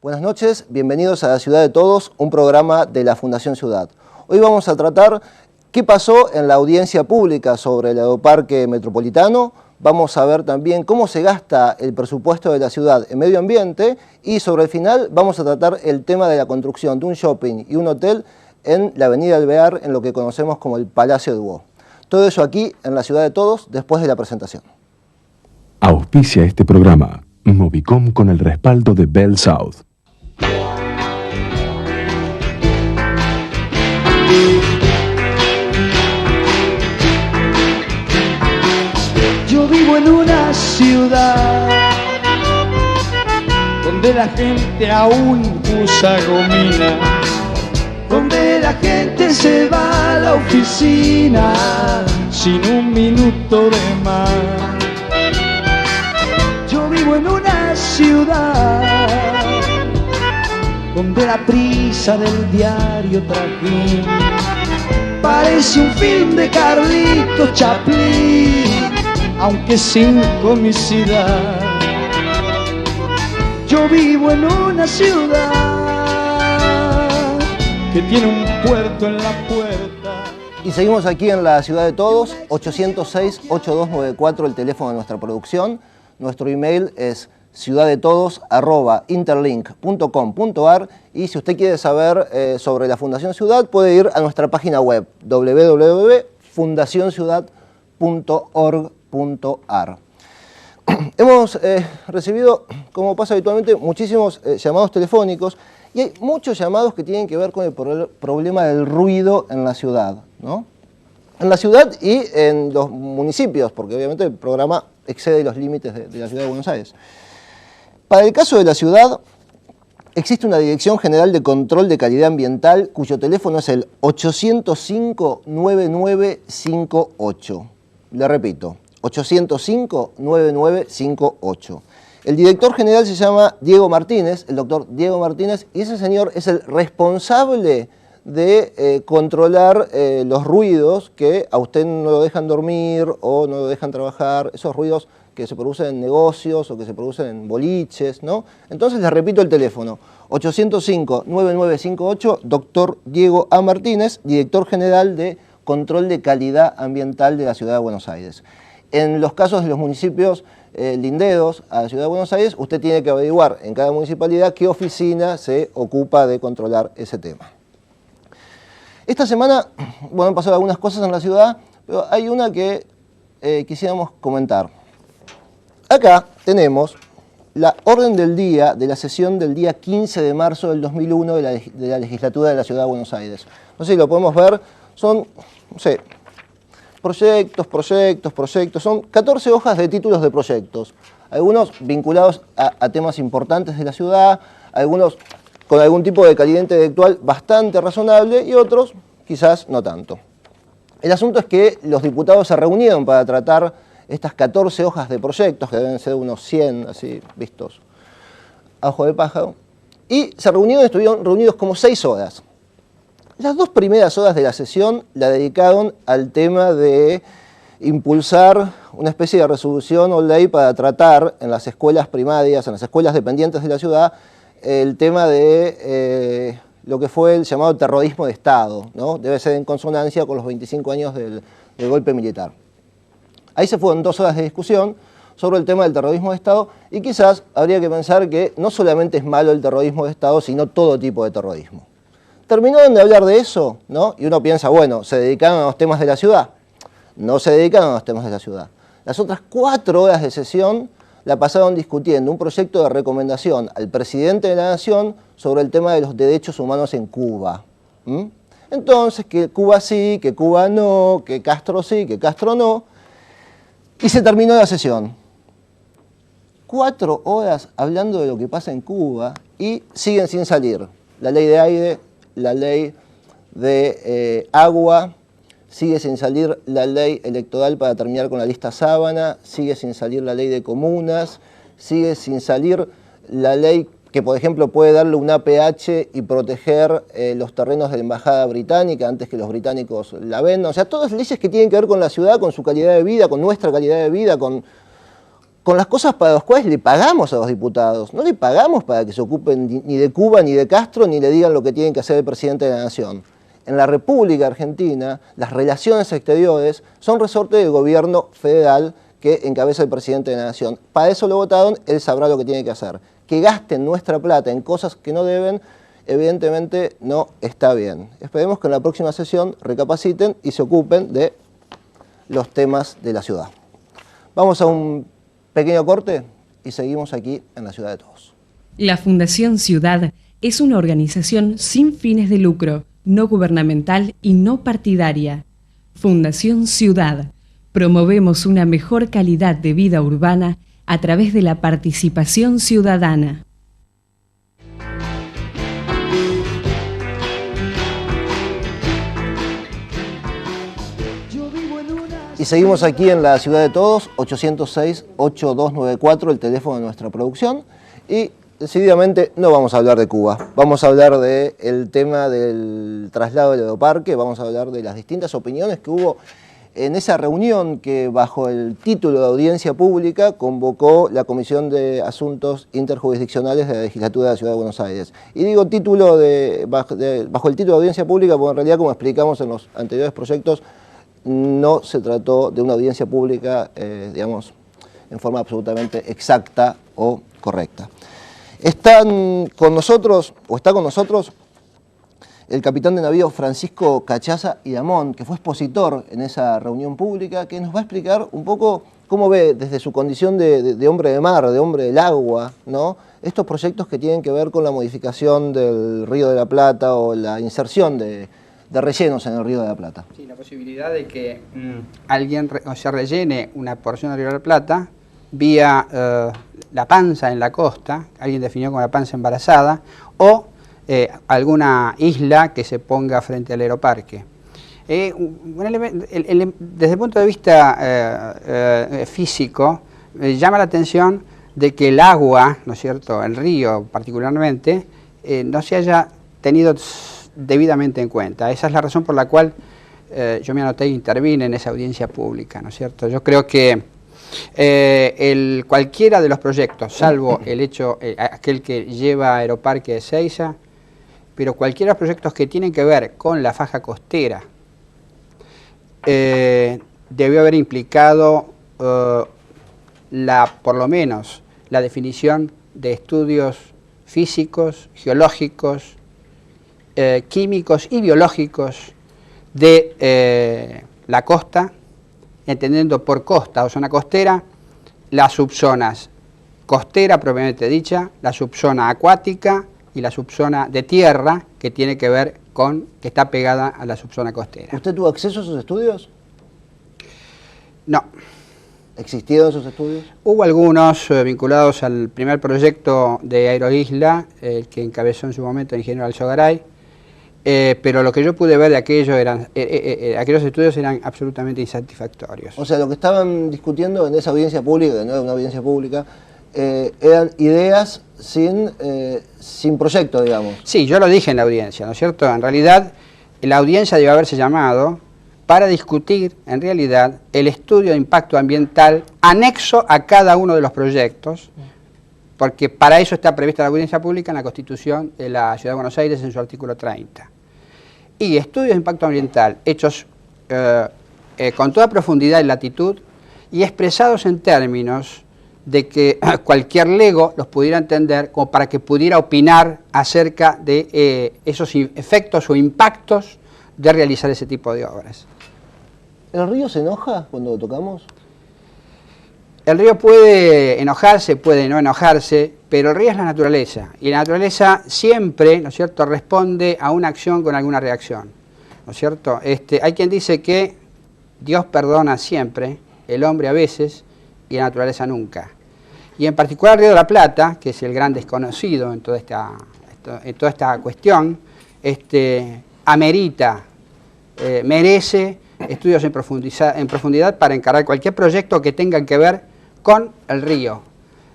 Buenas noches, bienvenidos a La Ciudad de Todos, un programa de la Fundación Ciudad. Hoy vamos a tratar qué pasó en la audiencia pública sobre el aeroparque metropolitano. Vamos a ver también cómo se gasta el presupuesto de la ciudad en medio ambiente y sobre el final vamos a tratar el tema de la construcción de un shopping y un hotel en la avenida Alvear, en lo que conocemos como el Palacio Duo. Todo eso aquí en La Ciudad de Todos, después de la presentación. Auspicia este programa Movicom con el respaldo de Bell South. Yo vivo en una ciudad donde la gente aún usa gomina, donde la gente se va a la oficina sin un minuto de más. Yo vivo en una ciudad donde la prisa del diario trajín parece un film de Carlitos Chaplin, aunque sin comicidad. Yo vivo en una ciudad que tiene un puerto en la puerta. Y seguimos aquí en La Ciudad de Todos, 806-8294 el teléfono de nuestra producción. Nuestro email es ciudaddetodos@interlink.com.ar y si usted quiere saber sobre la Fundación Ciudad puede ir a nuestra página web www.fundacionciudad.org.ar. Hemos recibido, como pasa habitualmente, muchísimos llamados telefónicos y hay muchos llamados que tienen que ver con el problema del ruido en la ciudad, ¿no? En la ciudad y en los municipios, porque obviamente el programa excede los límites de la ciudad de Buenos Aires. Para el caso de la ciudad, existe una Dirección General de Control de Calidad Ambiental cuyo teléfono es el 805-9958. Le repito, 805-9958. El director general se llama Diego Martínez, el doctor Diego Martínez, y ese señor es el responsable de controlar los ruidos que a usted no lo dejan dormir o no lo dejan trabajar, esos ruidos que se producen en negocios o que se producen en boliches, ¿no? Entonces les repito el teléfono, 805-9958, doctor Diego A. Martínez, director general de Control de Calidad Ambiental de la Ciudad de Buenos Aires. En los casos de los municipios linderos a la Ciudad de Buenos Aires, usted tiene que averiguar en cada municipalidad qué oficina se ocupa de controlar ese tema. Esta semana, bueno, han pasado algunas cosas en la ciudad, pero hay una que quisiéramos comentar. Acá tenemos la orden del día de la sesión del día 15 de marzo del 2001 de la legislatura de la Ciudad de Buenos Aires. No sé si lo podemos ver, son, no sé, proyectos, son 14 hojas de títulos de proyectos, algunos vinculados a temas importantes de la ciudad, algunos con algún tipo de calidad intelectual bastante razonable y otros quizás no tanto. El asunto es que los diputados se reunieron para tratar estas 14 hojas de proyectos, que deben ser unos 100, así vistos a ojo de pájaro, y se reunieron, estuvieron reunidos como 6 horas. Las 2 primeras horas de la sesión la dedicaron al tema de impulsar una especie de resolución o ley para tratar en las escuelas primarias, en las escuelas dependientes de la ciudad, el tema de lo que fue el llamado terrorismo de Estado, ¿no? Debe ser en consonancia con los 25 años del golpe militar. Ahí se fueron 2 horas de discusión sobre el tema del terrorismo de Estado y quizás habría que pensar que no solamente es malo el terrorismo de Estado, sino todo tipo de terrorismo. Terminaron de hablar de eso, ¿no? Y uno piensa, bueno, se dedicaron a los temas de la ciudad. No se dedicaron a los temas de la ciudad. Las otras 4 horas de sesión la pasaron discutiendo un proyecto de recomendación al presidente de la Nación sobre el tema de los derechos humanos en Cuba. Entonces, que Cuba sí, que Cuba no, que Castro sí, que Castro no. Y se terminó la sesión. 4 horas hablando de lo que pasa en Cuba y siguen sin salir. La ley de aire, la ley de agua, sigue sin salir la ley electoral para terminar con la lista sábana, sigue sin salir la ley de comunas, sigue sin salir la ley que, por ejemplo, puede darle un APH y proteger los terrenos de la embajada británica antes que los británicos la vendan. O sea, todas leyes que tienen que ver con la ciudad, con su calidad de vida, con nuestra calidad de vida, con con las cosas para las cuales le pagamos a los diputados. No le pagamos para que se ocupen ni de Cuba, ni de Castro, ni le digan lo que tienen que hacer el presidente de la Nación. En la República Argentina, las relaciones exteriores son resorte del gobierno federal que encabeza el presidente de la Nación. Para eso lo votaron, él sabrá lo que tiene que hacer. Que gasten nuestra plata en cosas que no deben, evidentemente no está bien. Esperemos que en la próxima sesión recapaciten y se ocupen de los temas de la ciudad. Vamos a un pequeño corte y seguimos aquí en la Ciudad de Todos. La Fundación Ciudad es una organización sin fines de lucro, no gubernamental y no partidaria. Fundación Ciudad. Promovemos una mejor calidad de vida urbana a través de la participación ciudadana. Y seguimos aquí en la Ciudad de Todos, 806-8294, el teléfono de nuestra producción. Y decididamente no vamos a hablar de Cuba, vamos a hablar del tema del traslado del Aeroparque, vamos a hablar de las distintas opiniones que hubo en esa reunión que bajo el título de audiencia pública convocó la Comisión de Asuntos Interjurisdiccionales de la Legislatura de la Ciudad de Buenos Aires. Y digo título bajo el título de audiencia pública porque en realidad, como explicamos en los anteriores proyectos, no se trató de una audiencia pública, digamos, en forma absolutamente exacta o correcta. Está con nosotros el capitán de navío Francisco Cachaza Iramón, que fue expositor en esa reunión pública, que nos va a explicar un poco cómo ve desde su condición de hombre de mar, de hombre del agua, ¿no?, estos proyectos que tienen que ver con la modificación del Río de la Plata o la inserción de rellenos en el Río de la Plata. Sí, la posibilidad de que alguien rellene una porción del Río de la Plata vía la panza en la costa, alguien definió como la panza embarazada, o alguna isla que se ponga frente al aeroparque. Desde el punto de vista físico, llama la atención de que el agua, ¿no es cierto?, el río particularmente, no se haya tenido debidamente en cuenta. Esa es la razón por la cual yo me anoté e intervine en esa audiencia pública, ¿no es cierto? Yo creo que cualquiera de los proyectos, salvo el hecho, aquel que lleva Aeroparque de Ezeiza, pero cualquiera de los proyectos que tienen que ver con la faja costera, debió haber implicado por lo menos la definición de estudios físicos, geológicos, químicos y biológicos de la costa, entendiendo por costa o zona costera las subzonas costera propiamente dicha, la subzona acuática y la subzona de tierra que tiene que ver con, que está pegada a la subzona costera. ¿Usted tuvo acceso a esos estudios? No. ¿Existieron esos estudios? Hubo algunos vinculados al primer proyecto de Aeroisla, el que encabezó en su momento el ingeniero Alzogaray, pero lo que yo pude ver de aquellos estudios eran absolutamente insatisfactorios. O sea, lo que estaban discutiendo en esa audiencia pública, que no era una audiencia pública, eran ideas sin proyecto, digamos. Sí, yo lo dije en la audiencia, ¿no es cierto? En realidad, la audiencia debió haberse llamado para discutir, en realidad, el estudio de impacto ambiental anexo a cada uno de los proyectos, porque para eso está prevista la audiencia pública en la Constitución de la Ciudad de Buenos Aires en su artículo 30. Y estudios de impacto ambiental hechos con toda profundidad y latitud y expresados en términos de que cualquier lego los pudiera entender como para que pudiera opinar acerca de esos efectos o impactos de realizar ese tipo de obras. ¿El río se enoja cuando lo tocamos? El río puede enojarse, puede no enojarse, pero el río es la naturaleza, y la naturaleza siempre, ¿no es cierto?, responde a una acción con alguna reacción, ¿no es cierto? Hay quien dice que Dios perdona siempre, el hombre a veces, y la naturaleza nunca. Y en particular el Río de la Plata, que es el gran desconocido en toda esta cuestión, amerita, merece estudios en profundidad para encarar cualquier proyecto que tenga que ver con el río.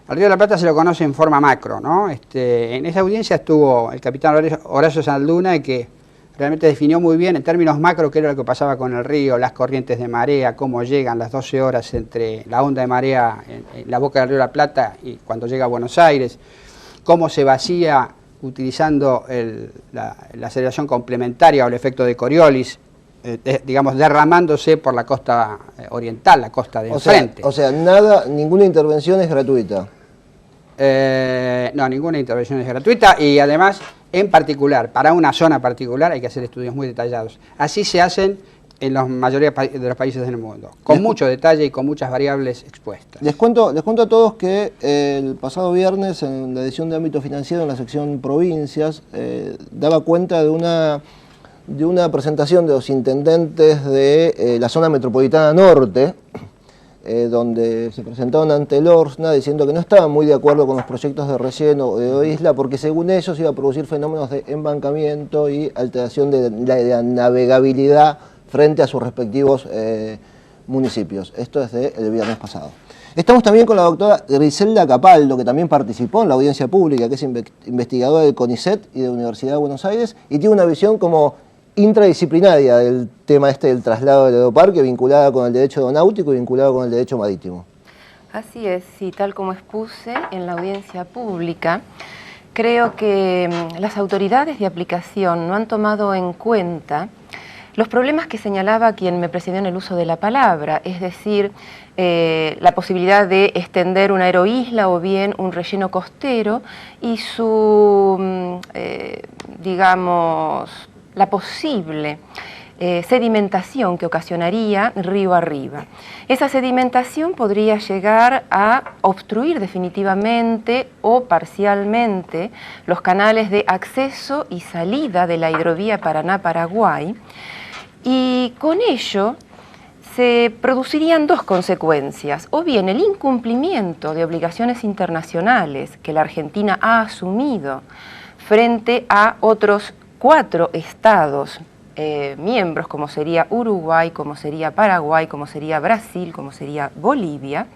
El Río de la Plata se lo conoce en forma macro, ¿no? En esa audiencia estuvo el capitán Horacio Salduna, que realmente definió muy bien en términos macro qué era lo que pasaba con el río, las corrientes de marea, cómo llegan las 12 horas entre la onda de marea en la boca del río La Plata y cuando llega a Buenos Aires, cómo se vacía utilizando la aceleración complementaria o el efecto de Coriolis, digamos, derramándose por la costa oriental, la costa de enfrente. O sea, ninguna intervención es gratuita. No, ninguna intervención es gratuita y además, en particular, para una zona particular hay que hacer estudios muy detallados. Así se hacen en la mayoría de los países del mundo, con mucho detalle y con muchas variables expuestas. Les cuento a todos que el pasado viernes en la edición de Ámbito Financiero, en la sección Provincias, daba cuenta de una presentación de los intendentes de la zona metropolitana norte, donde se presentaron ante el ORSNA diciendo que no estaban muy de acuerdo con los proyectos de relleno de isla porque según ellos iba a producir fenómenos de embancamiento y alteración de la navegabilidad frente a sus respectivos municipios. Esto es del viernes pasado. Estamos también con la doctora Griselda Capaldo, que también participó en la audiencia pública, que es investigadora del CONICET y de la Universidad de Buenos Aires, y tiene una visión como intradisciplinaria del tema del traslado del aeroparque, vinculada con el derecho aeronáutico y vinculada con el derecho marítimo. Así es, sí, tal como expuse en la audiencia pública, creo que las autoridades de aplicación no han tomado en cuenta los problemas que señalaba quien me precedió en el uso de la palabra, es decir, la posibilidad de extender una aeroisla o bien un relleno costero y su, digamos, la posible sedimentación que ocasionaría río arriba. Esa sedimentación podría llegar a obstruir definitivamente o parcialmente los canales de acceso y salida de la hidrovía Paraná-Paraguay, y con ello se producirían dos consecuencias, o bien el incumplimiento de obligaciones internacionales que la Argentina ha asumido frente a otros 4 estados miembros, como sería Uruguay, como sería Paraguay, como sería Brasil, como sería Bolivia,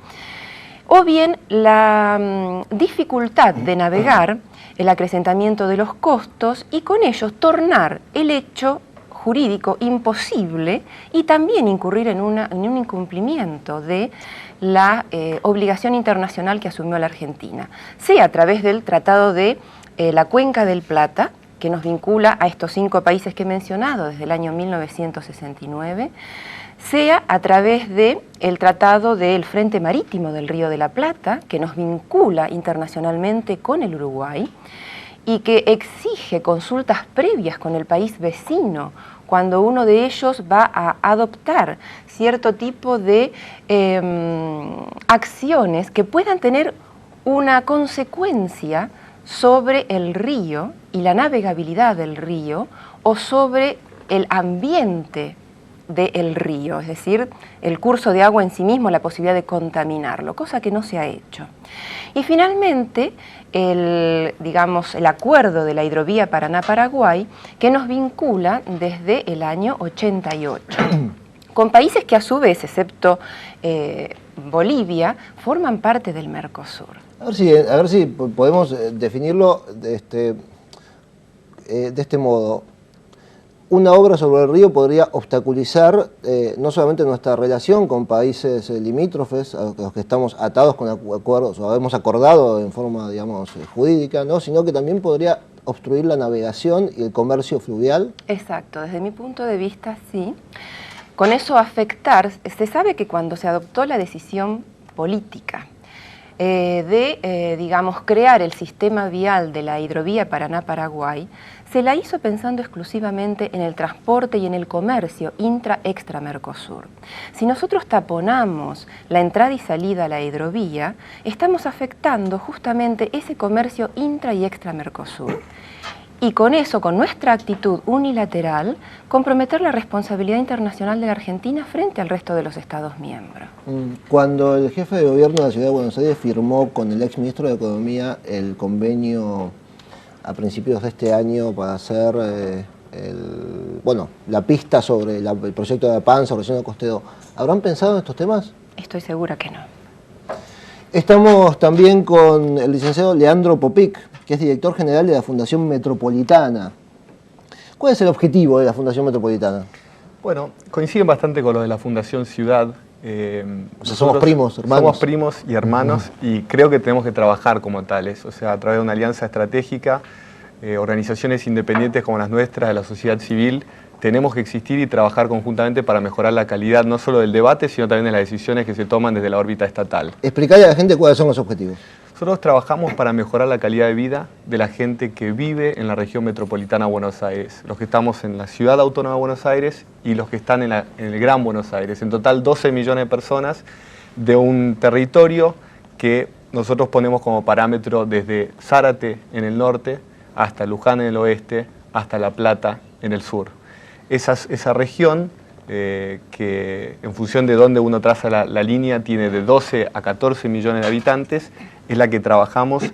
o bien la dificultad de navegar, el acrecentamiento de los costos y con ellos tornar el hecho jurídico imposible y también incurrir en un incumplimiento de la obligación internacional que asumió la Argentina, sea a través del Tratado de la Cuenca del Plata, que nos vincula a estos 5 países que he mencionado desde el año 1969, sea a través del Tratado del Frente Marítimo del Río de la Plata, que nos vincula internacionalmente con el Uruguay y que exige consultas previas con el país vecino cuando uno de ellos va a adoptar cierto tipo de acciones que puedan tener una consecuencia sobre el río y la navegabilidad del río o sobre el ambiente del río, es decir, el curso de agua en sí mismo, la posibilidad de contaminarlo, cosa que no se ha hecho. Y finalmente, el acuerdo de la hidrovía Paraná-Paraguay, que nos vincula desde el año 88, con países que a su vez, excepto Bolivia, forman parte del Mercosur. A ver si podemos definirlo de este modo. Una obra sobre el río podría obstaculizar no solamente nuestra relación con países limítrofes, a los que estamos atados con acuerdos o hemos acordado en forma, digamos, jurídica, ¿no? Sino que también podría obstruir la navegación y el comercio fluvial. Exacto, desde mi punto de vista sí. Con eso afectar, se sabe que cuando se adoptó la decisión política digamos, crear el sistema vial de la hidrovía Paraná-Paraguay, se la hizo pensando exclusivamente en el transporte y en el comercio intra-extra-Mercosur. Si nosotros taponamos la entrada y salida a la hidrovía, estamos afectando justamente ese comercio intra- y extra-Mercosur. Y con eso, con nuestra actitud unilateral, comprometer la responsabilidad internacional de la Argentina frente al resto de los Estados miembros. Cuando el jefe de gobierno de la Ciudad de Buenos Aires firmó con el exministro de Economía el convenio a principios de este año para hacer la pista sobre el proyecto de APAN sobre el relleno costero, ¿habrán pensado en estos temas? Estoy segura que no. Estamos también con el licenciado Leandro Popic, que es director general de la Fundación Metropolitana. ¿Cuál es el objetivo de la Fundación Metropolitana? Bueno, coinciden bastante con lo de la Fundación Ciudad. O sea, somos primos, hermanos. Somos primos y hermanos y creo que tenemos que trabajar como tales, o sea, a través de una alianza estratégica, organizaciones independientes como las nuestras, de la sociedad civil, tenemos que existir y trabajar conjuntamente para mejorar la calidad no solo del debate, sino también de las decisiones que se toman desde la órbita estatal. Explicarle a la gente cuáles son los objetivos. Nosotros trabajamos para mejorar la calidad de vida de la gente que vive en la región metropolitana de Buenos Aires, los que estamos en la ciudad autónoma de Buenos Aires y los que están en el Gran Buenos Aires. En total 12 millones de personas de un territorio que nosotros ponemos como parámetro desde Zárate en el norte hasta Luján en el oeste, hasta La Plata en el sur. Esa región que en función de dónde uno traza la línea tiene de 12 a 14 millones de habitantes, es la que trabajamos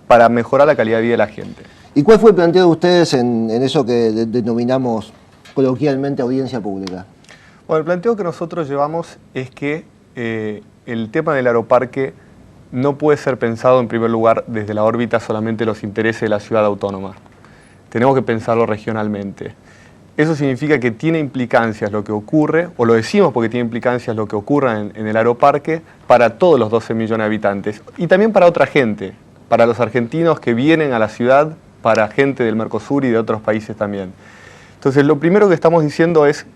para mejorar la calidad de vida de la gente. ¿Y cuál fue el planteo de ustedes en eso que denominamos coloquialmente audiencia pública? Bueno, el planteo que nosotros llevamos es que el tema del aeroparque no puede ser pensado en primer lugar desde la órbita solamente de los intereses de la ciudad autónoma. Tenemos que pensarlo regionalmente. Eso significa que tiene implicancias lo que ocurre, o lo decimos porque tiene implicancias lo que ocurra en el aeroparque para todos los 12 millones de habitantes y también para otra gente, para los argentinos que vienen a la ciudad, para gente del Mercosur y de otros países también. Entonces, lo primero que estamos diciendo es,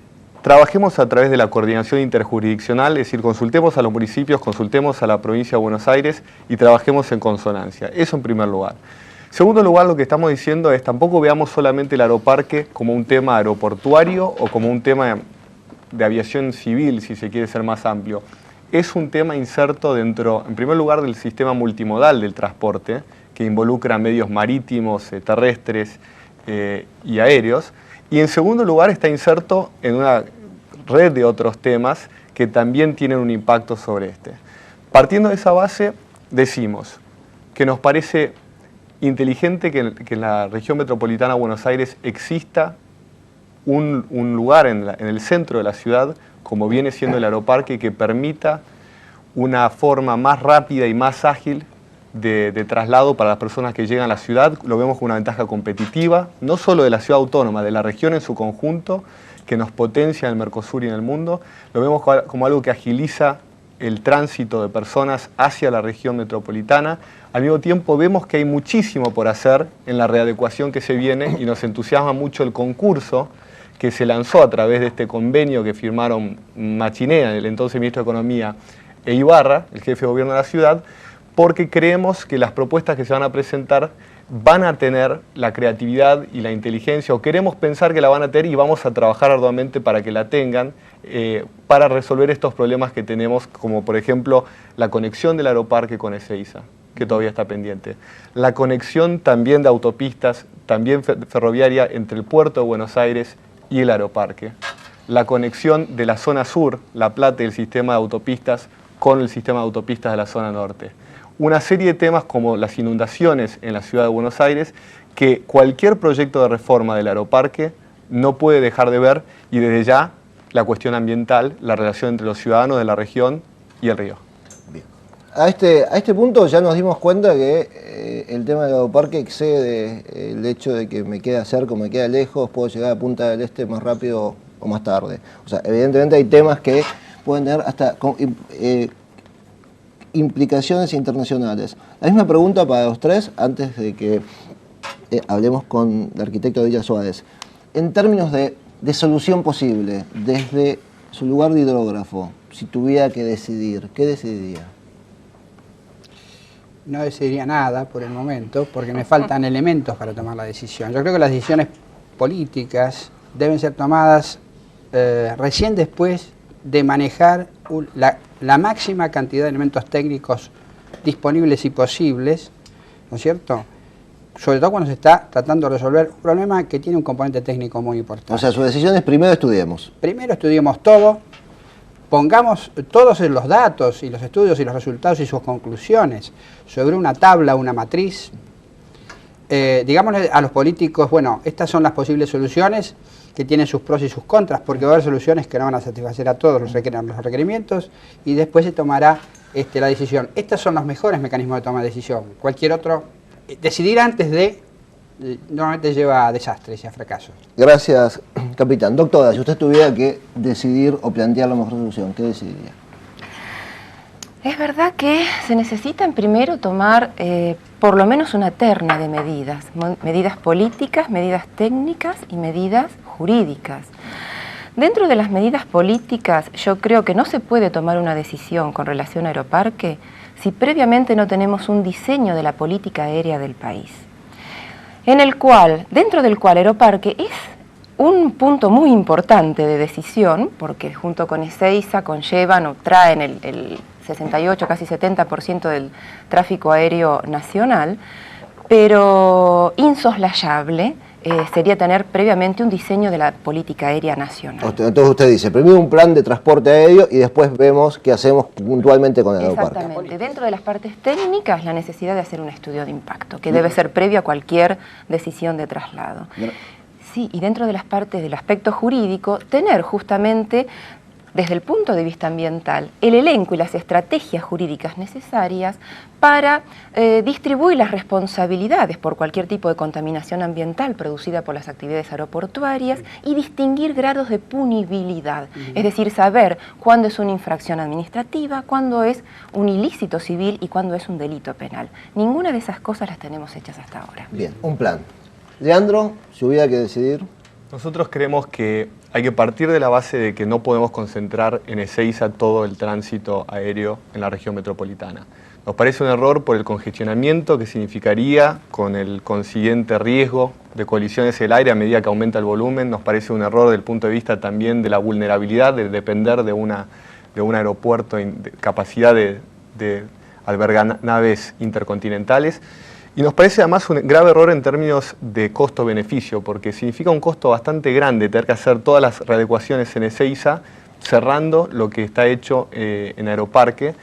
trabajemos a través de la coordinación interjurisdiccional, es decir, consultemos a los municipios, consultemos a la provincia de Buenos Aires y trabajemos en consonancia. Eso en primer lugar. En segundo lugar, lo que estamos diciendo es tampoco veamos solamente el aeroparque como un tema aeroportuario o como un tema de aviación civil, si se quiere ser más amplio. Es un tema inserto dentro, en primer lugar, del sistema multimodal del transporte, que involucra medios marítimos, terrestres y aéreos. Y en segundo lugar, está inserto en una red de otros temas que también tienen un impacto sobre este. Partiendo de esa base, decimos que nos parece inteligente que en la región metropolitana de Buenos Aires exista un lugar en el centro de la ciudad, como viene siendo el aeroparque, que permita una forma más rápida y más ágil de traslado para las personas que llegan a la ciudad. Lo vemos como una ventaja competitiva, no solo de la ciudad autónoma, de la región en su conjunto, que nos potencia en el Mercosur y en el mundo. Lo vemos como algo que agiliza el tránsito de personas hacia la región metropolitana. Al mismo tiempo vemos que hay muchísimo por hacer en la readecuación que se viene y nos entusiasma mucho el concurso que se lanzó a través de este convenio que firmaron Machinea, el entonces ministro de Economía, e Ibarra, el jefe de gobierno de la ciudad, porque creemos que las propuestas que se van a presentar van a tener la creatividad y la inteligencia, o queremos pensar que la van a tener y vamos a trabajar arduamente para que la tengan, para resolver estos problemas que tenemos, como por ejemplo la conexión del aeroparque con Ezeiza, que todavía está pendiente. La conexión también de autopistas, también ferroviaria, entre el puerto de Buenos Aires y el aeroparque. La conexión de la zona sur, La Plata y el sistema de autopistas, con el sistema de autopistas de la zona norte. Una serie de temas como las inundaciones en la ciudad de Buenos Aires, que cualquier proyecto de reforma del aeroparque no puede dejar de ver, y desde ya la cuestión ambiental, la relación entre los ciudadanos de la región y el río. Bien. A este punto ya nos dimos cuenta que el tema del aeroparque excede el hecho de que me queda cerca o me queda lejos, puedo llegar a Punta del Este más rápido o más tarde. O sea, evidentemente hay temas que pueden tener hasta implicaciones internacionales. La misma pregunta para los tres, antes de que hablemos con el arquitecto Díaz Suárez. En términos de solución posible, desde su lugar de hidrógrafo, si tuviera que decidir, ¿qué decidiría? No decidiría nada por el momento, porque me faltan elementos para tomar la decisión. Yo creo que las decisiones políticas deben ser tomadas recién después de manejar la máxima cantidad de elementos técnicos disponibles y posibles, ¿no es cierto? Sobre todo cuando se está tratando de resolver un problema que tiene un componente técnico muy importante. O sea, su decisión es primero estudiemos. Primero estudiemos todo, pongamos todos los datos y los estudios y los resultados y sus conclusiones sobre una tabla, una matriz. Digámosle a los políticos, bueno, estas son las posibles soluciones que tienen sus pros y sus contras, porque va a haber soluciones que no van a satisfacer a todos los requerimientos, y después se tomará la decisión. Estos son los mejores mecanismos de toma de decisión. Cualquier otro, decidir antes de normalmente lleva a desastres y a fracasos. Gracias, capitán. Doctora, si usted tuviera que decidir o plantear la mejor solución, ¿qué decidiría? Es verdad que se necesitan primero tomar por lo menos una terna de medidas, medidas políticas, medidas técnicas y medidas jurídicas. Dentro de las medidas políticas, yo creo que no se puede tomar una decisión con relación a Aeroparque si previamente no tenemos un diseño de la política aérea del país, dentro del cual Aeroparque es un punto muy importante de decisión, porque junto con Ezeiza conllevan o traen el 68, casi 70% del tráfico aéreo nacional, pero insoslayable sería tener previamente un diseño de la política aérea nacional. Entonces usted dice, primero un plan de transporte aéreo y después vemos qué hacemos puntualmente con el Aeroparque. Exactamente. Dentro de las partes técnicas, la necesidad de hacer un estudio de impacto, que debe ser previo a cualquier decisión de traslado. Sí, y dentro de las partes del aspecto jurídico, tener justamente, desde el punto de vista ambiental, el elenco y las estrategias jurídicas necesarias para distribuir las responsabilidades por cualquier tipo de contaminación ambiental producida por las actividades aeroportuarias y distinguir grados de punibilidad, es decir, saber cuándo es una infracción administrativa, cuándo es un ilícito civil y cuándo es un delito penal. Ninguna de esas cosas las tenemos hechas hasta ahora. Bien, un plan. Leandro, si hubiera que decidir. Nosotros creemos que hay que partir de la base de que no podemos concentrar en Ezeiza todo el tránsito aéreo en la región metropolitana. Nos parece un error por el congestionamiento que significaría con el consiguiente riesgo de colisiones en el aire a medida que aumenta el volumen. Nos parece un error desde el punto de vista también de la vulnerabilidad de depender de un aeropuerto de capacidad de albergar naves intercontinentales. Y nos parece además un grave error en términos de costo-beneficio, porque significa un costo bastante grande tener que hacer todas las readecuaciones en Ezeiza, cerrando lo que está hecho en Aeroparque,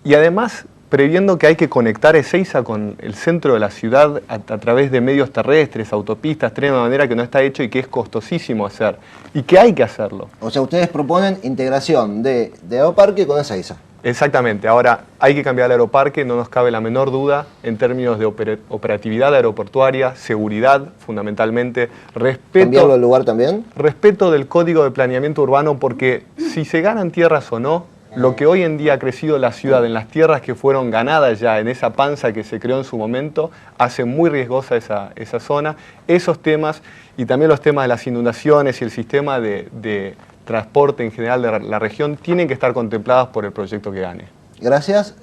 y además previendo que hay que conectar Ezeiza con el centro de la ciudad a través de medios terrestres, autopistas, trenes, de manera que no está hecho y que es costosísimo hacer, y que hay que hacerlo. O sea, ustedes proponen integración de Aeroparque con Ezeiza. Exactamente. Ahora, hay que cambiar el Aeroparque, no nos cabe la menor duda, en términos de operatividad aeroportuaria, seguridad, fundamentalmente, respeto... ¿Cambiarlo el lugar también? Respeto del Código de Planeamiento Urbano, porque si se ganan tierras o no, lo que hoy en día ha crecido la ciudad en las tierras que fueron ganadas ya en esa panza que se creó en su momento, hace muy riesgosa esa zona. Esos temas, y también los temas de las inundaciones y el sistema de transporte en general de la región, tienen que estar contemplados por el proyecto que gane. Gracias.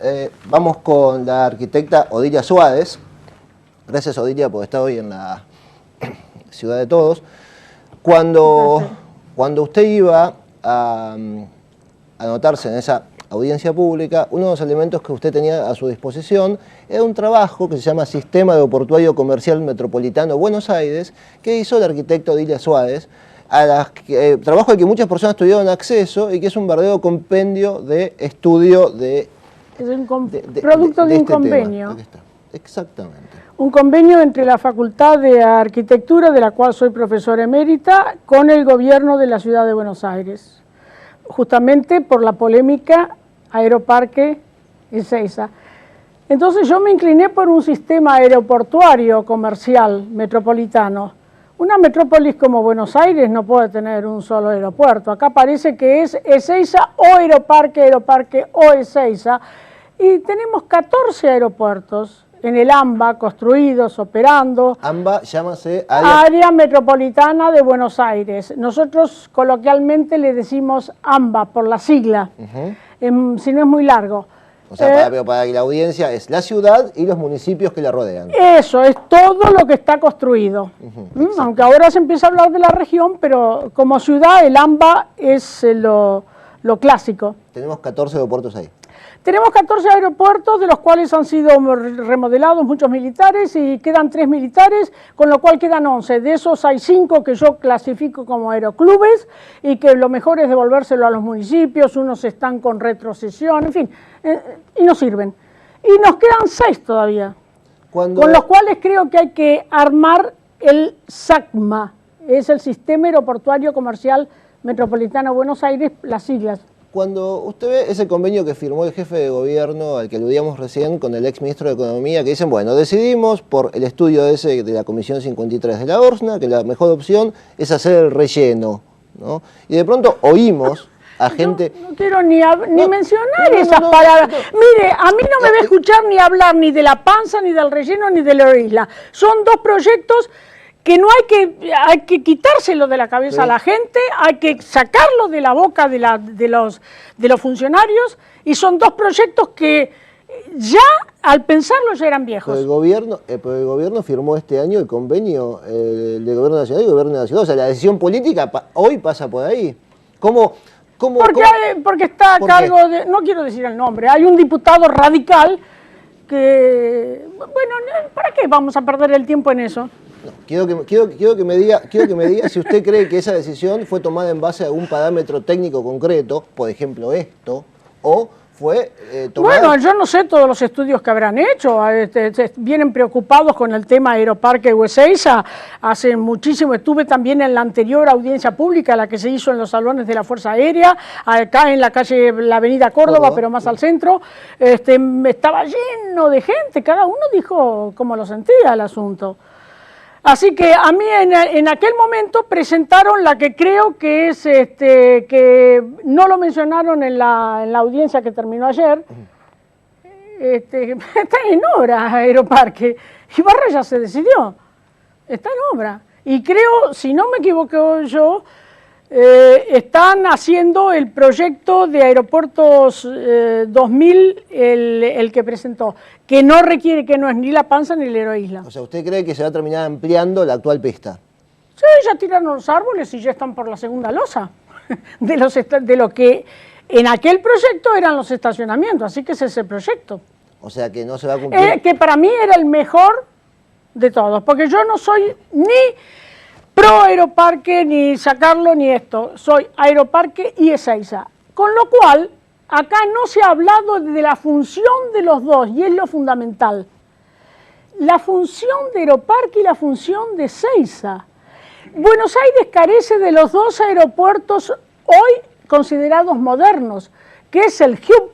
Vamos con la arquitecta Odilia Suárez. Gracias, Odilia, por estar hoy en la Ciudad de Todos. Cuando usted iba a anotarse en esa audiencia pública, uno de los elementos que usted tenía a su disposición era un trabajo que se llama Sistema Aeroportuario Comercial Metropolitano Buenos Aires, que hizo el arquitecto Odilia Suárez, trabajo al que muchas personas tuvieron acceso y que es un verdadero compendio de estudio de... Es un producto de un convenio. Aquí está. Exactamente. Un convenio entre la Facultad de Arquitectura, de la cual soy profesora emérita, con el gobierno de la Ciudad de Buenos Aires, justamente por la polémica Aeroparque Ezeiza. Entonces yo me incliné por un sistema aeroportuario comercial metropolitano. Una metrópolis como Buenos Aires no puede tener un solo aeropuerto. Acá parece que es Ezeiza o Aeroparque o Ezeiza. Y tenemos 14 aeropuertos en el AMBA, construidos, operando. AMBA llámase Área Metropolitana de Buenos Aires. Nosotros coloquialmente le decimos AMBA por la sigla, si no es muy largo. O sea, para la audiencia es la ciudad y los municipios que la rodean. Eso, es todo lo que está construido. Aunque ahora se empieza a hablar de la región, pero como ciudad el AMBA es lo clásico. Tenemos 14 aeropuertos ahí. Tenemos 14 aeropuertos, de los cuales han sido remodelados muchos militares y quedan 3 militares, con lo cual quedan 11. De esos hay 5 que yo clasifico como aeroclubes y que lo mejor es devolvérselo a los municipios, unos están con retrocesión, en fin, y no sirven. Y nos quedan 6 todavía, con los cuales creo que hay que armar el SACMA, es el Sistema Aeroportuario Comercial Metropolitano Buenos Aires, las siglas. Cuando usted ve ese convenio que firmó el jefe de gobierno, al que aludíamos recién, con el ex ministro de Economía, que dicen, bueno, decidimos por el estudio de la Comisión 53 de la ORSNA, que la mejor opción es hacer el relleno, ¿no? Y de pronto oímos a gente... No quiero ni mencionar esas palabras. Mire, a mí no me va a escuchar ni hablar ni de la panza, ni del relleno, ni de la isla. Son dos proyectos que no hay que quitárselo de la cabeza a la gente, hay que sacarlo de la boca de los funcionarios, y son dos proyectos que ya al pensarlo ya eran viejos. Pero el gobierno firmó este año el convenio del gobierno nacional y el gobierno de la ciudad. O sea, la decisión política hoy pasa por ahí. Porque está a cargo de, no quiero decir el nombre, hay un diputado radical que, bueno, ¿para qué vamos a perder el tiempo en eso? No, quiero que me diga si usted cree que esa decisión fue tomada en base a algún parámetro técnico concreto, por ejemplo esto, o fue tomada... Bueno, yo no sé todos los estudios que habrán hecho, vienen preocupados con el tema Aeroparque Ezeiza, hace muchísimo, estuve también en la anterior audiencia pública, la que se hizo en los salones de la Fuerza Aérea, acá en la calle, la avenida Córdoba, pero más al centro, estaba lleno de gente, cada uno dijo cómo lo sentía el asunto. Así que a mí en aquel momento presentaron la que creo que es, que no lo mencionaron en la audiencia que terminó ayer, está en obra Aeroparque, Ibarra ya se decidió, está en obra. Y creo, si no me equivoco yo, están haciendo el proyecto de Aeropuertos 2000, el que presentó, que no requiere, que no es ni La Panza ni la Aeroisla. O sea, ¿usted cree que se va a terminar ampliando la actual pista? Sí, ya tiraron los árboles y ya están por la segunda losa de lo que en aquel proyecto eran los estacionamientos, así que ese es el proyecto. O sea, que no se va a cumplir. Que para mí era el mejor de todos, porque yo no soy ni pro Aeroparque, ni sacarlo, ni esto. Soy Aeroparque y Ezeiza. Con lo cual, acá no se ha hablado de la función de los dos, y es lo fundamental. La función de Aeroparque y la función de Ezeiza. Buenos Aires carece de los dos aeropuertos hoy considerados modernos, que es el hub,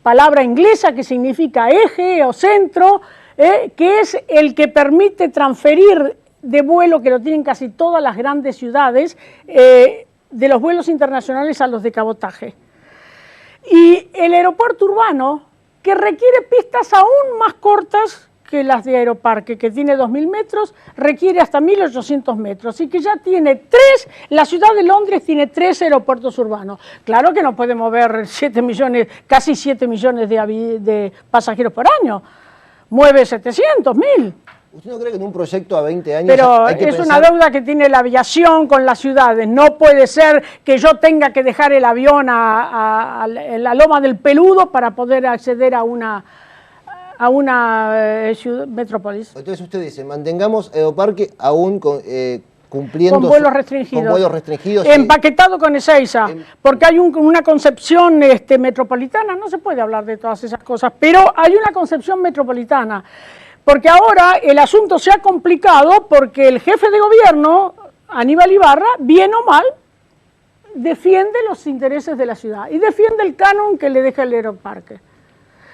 palabra inglesa que significa eje o centro, que es el que permite transferir de vuelo, que lo tienen casi todas las grandes ciudades, de los vuelos internacionales a los de cabotaje. Y el aeropuerto urbano, que requiere pistas aún más cortas que las de Aeroparque, que tiene 2.000 metros, requiere hasta 1.800 metros, y que ya tiene la ciudad de Londres tiene 3 aeropuertos urbanos. Claro que no puede mover 7 millones, casi 7 millones de pasajeros por año, mueve 700, 1.000. ¿Usted no cree que en un proyecto a 20 años Pero hay que es pensar... una deuda que tiene la aviación con las ciudades? No puede ser que yo tenga que dejar el avión a la Loma del Peludo para poder acceder a una metrópolis. Entonces usted dice, mantengamos Aeroparque aún cumpliendo... Con vuelos restringidos. Con vuelos restringidos. Empaquetado con Ezeiza, porque hay una concepción metropolitana, no se puede hablar de todas esas cosas, pero hay una concepción metropolitana. Porque ahora el asunto se ha complicado porque el jefe de gobierno, Aníbal Ibarra, bien o mal, defiende los intereses de la ciudad y defiende el canon que le deja el Aeroparque.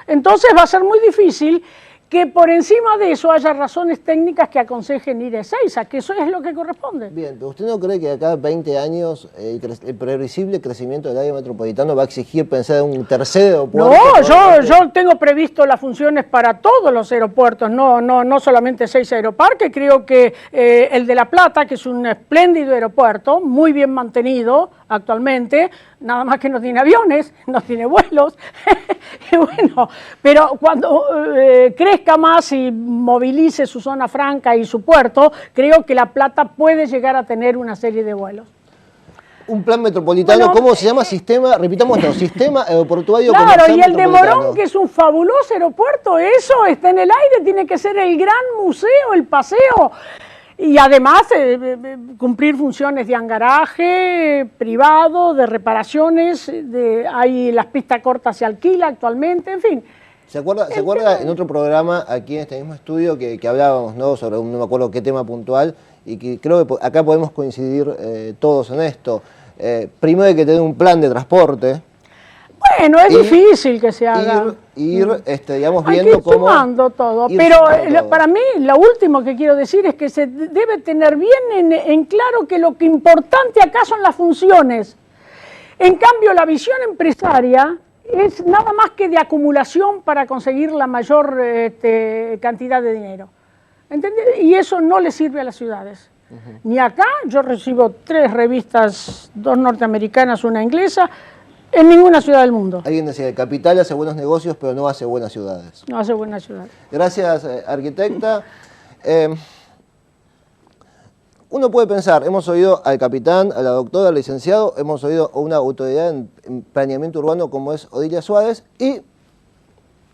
Entonces va a ser muy difícil que por encima de eso haya razones técnicas que aconsejen ir a Ezeiza, que eso es lo que corresponde. Bien, pero ¿usted no cree que acá a 20 años el previsible crecimiento del área metropolitana va a exigir pensar en un tercer aeropuerto? No, yo tengo previsto las funciones para todos los aeropuertos, no solamente Ezeiza Aeroparque. Creo que el de La Plata, que es un espléndido aeropuerto, muy bien mantenido actualmente, nada más que no tiene aviones, no tiene vuelos, y bueno, pero cuando crezca más y movilice su zona franca y su puerto, creo que La Plata puede llegar a tener una serie de vuelos. Un plan metropolitano, ¿cómo se llama? Repitamos esto, sistema aeroportuario claro, comercial y el de metropolitano. Morón, que es un fabuloso aeropuerto, eso está en el aire, tiene que ser el gran museo, el paseo. Y además cumplir funciones de hangaraje privado, de reparaciones, hay las pistas cortas se alquila actualmente, en fin. ¿Se acuerda en otro programa, aquí en este mismo estudio, que hablábamos, ¿no?, sobre no me acuerdo qué tema puntual, y que creo que acá podemos coincidir todos en esto? Primero hay que tener un plan de transporte. Bueno, es difícil que se haga. Digamos, Hay que viendo ir cómo... sumando todo, ir pero sumando todo. para mí lo último que quiero decir es que se debe tener bien en claro que lo que importante acá son las funciones. En cambio, la visión empresaria es nada más que de acumulación para conseguir la mayor cantidad de dinero. ¿Entendés? Y eso no le sirve a las ciudades. Ni acá, yo recibo 3 revistas, 2 norteamericanas, una inglesa, en ninguna ciudad del mundo. Alguien decía, el capital hace buenos negocios, pero no hace buenas ciudades. No hace buenas ciudades. Gracias, arquitecta. Uno puede pensar, hemos oído al capitán, a la doctora, al licenciado, hemos oído a una autoridad en planeamiento urbano como es Odilia Suárez, y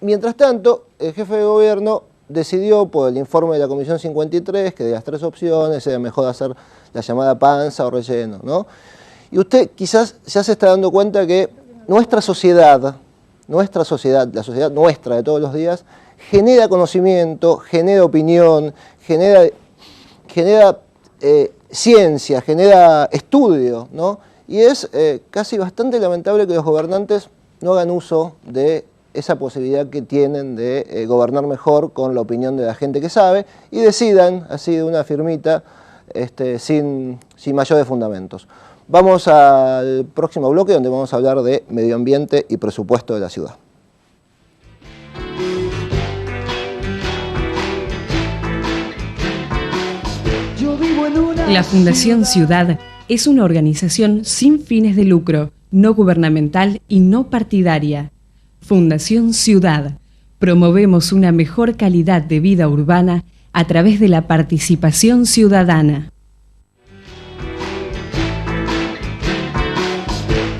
mientras tanto, el jefe de gobierno decidió por el informe de la Comisión 53 que de las 3 opciones era mejor hacer la llamada panza o relleno, ¿no? Y usted quizás ya se está dando cuenta que nuestra sociedad, la sociedad nuestra de todos los días, genera conocimiento, genera opinión, genera ciencia, genera estudio, ¿no? Y es casi bastante lamentable que los gobernantes no hagan uso de esa posibilidad que tienen de gobernar mejor con la opinión de la gente que sabe y decidan así de una firmita sin mayores fundamentos. Vamos al próximo bloque donde vamos a hablar de medio ambiente y presupuesto de la ciudad. La Fundación Ciudad es una organización sin fines de lucro, no gubernamental y no partidaria. Fundación Ciudad. Promovemos una mejor calidad de vida urbana a través de la participación ciudadana.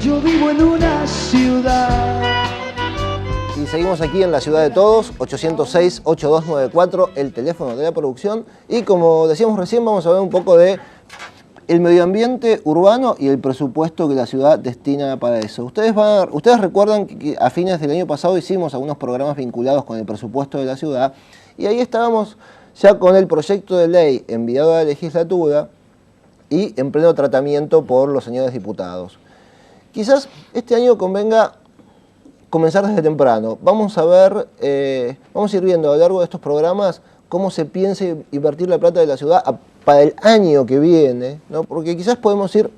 Yo vivo en una ciudad. Y seguimos aquí en la ciudad de todos, 806-8294, el teléfono de la producción. Y como decíamos recién, vamos a ver un poco de el medio ambiente urbano y el presupuesto que la ciudad destina para eso. Ustedes recuerdan que a fines del año pasado hicimos algunos programas vinculados con el presupuesto de la ciudad y ahí estábamos ya con el proyecto de ley enviado a la legislatura y en pleno tratamiento por los señores diputados. Quizás este año convenga comenzar desde temprano. Vamos a ver, vamos a ir viendo a lo largo de estos programas cómo se piensa invertir la plata de la ciudad para el año que viene, ¿no? Porque quizás podemos ir